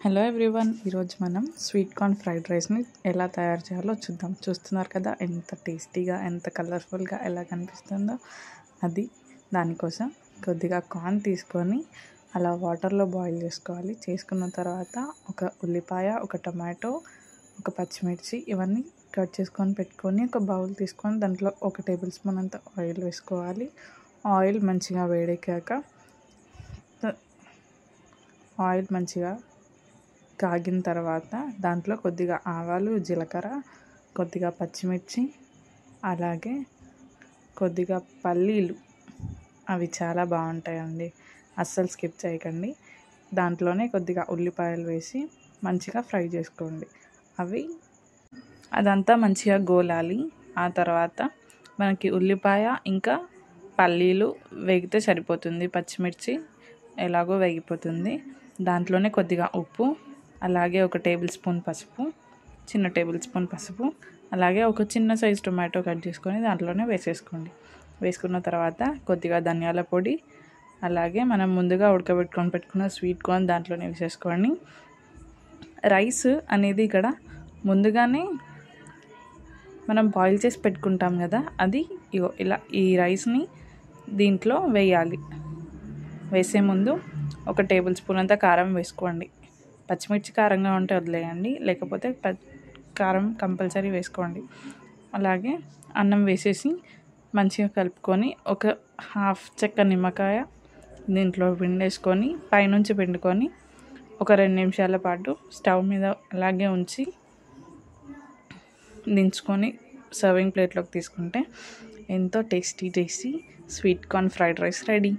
Hello everyone, ఈరోజు మనం sweet corn fried రైస్ని ఎలా తయారు చేయాలో చూద్దాం. చూస్తున్నారు కదా ఎంత టేస్టీగా, ఎంత కలర్ఫుల్గా ఎలా కనిపిస్తుందో. దానికోసం కొద్దిగా కార్న్ తీసుకొని అలా వాటర్లో బాయిల్ చేసుకోవాలి. చేసుకున్న తర్వాత ఒక ఉల్లిపాయ, ఒక టమాటో, ఒక పచ్చిమిర్చి ఇవన్నీ కట్ చేసుకొని పెట్టుకొని ఒక బౌల్ తీసుకొని దాంట్లో 1 టేబుల్ స్పూన్ అంత ఆయిల్ వేసుకోవాలి. ఆయిల్ మంచిగా కాగిన తర్వాత దాంట్లో కొద్దిగా ఆవాలు, జీలకర్ర, కొద్దిగా పచ్చిమిర్చి, అలాగే కొద్దిగా పల్లీలు, అవి చాలా బాగుంటాయండి, అస్సలు స్కిప్ చేయకండి. దాంట్లోనే కొద్దిగా ఉల్లిపాయలు వేసి మంచిగా ఫ్రై చేసుకోండి. అదంతా మంచిగా గోలాలి. ఆ తర్వాత మనకి ఉల్లిపాయ ఇంకా పల్లీలు వేగితే సరిపోతుంది. పచ్చిమిర్చి ఎలాగో వేగిపోతుంది. దాంట్లోనే కొద్దిగా ఉప్పు, అలాగే 1 టేబుల్ స్పూన్ పసుపు, చిన్న టేబుల్ స్పూన్ పసుపు, అలాగే ఒక చిన్న సైజు టొమాటో కట్ చేసుకొని దాంట్లోనే వేసేసుకోండి. వేసుకున్న తర్వాత కొద్దిగా ధనియాల పొడి, అలాగే మనం ముందుగా పెట్టుకున్న స్వీట్ కార్న్ దాంట్లోనే వేసేసుకోండి. రైస్ అనేది ఇక్కడ ముందుగానే మనం బాయిల్ చేసి పెట్టుకుంటాం కదా, ఇలా ఈ రైస్ని దీంట్లో వేయాలి. వేసే ముందు 1 టేబుల్ స్పూన్ అంతా కారం వేసుకోండి. పచ్చిమిర్చి కారంగా ఉంటే వదిలేయండి, లేకపోతే కారం కంపల్సరీ వేసుకోండి. అలాగే అన్నం వేసేసి మంచిగా కలుపుకొని ఒక హాఫ్ చెక్క నిమ్మకాయ దీంట్లో పిండేసుకొని పైనుంచి పిండుకొని ఒక 2 నిమిషాల పాటు స్టవ్ మీద అలాగే ఉంచి దించుకొని సర్వింగ్ ప్లేట్లోకి తీసుకుంటే ఎంతో tasty sweet corn fried rice ready.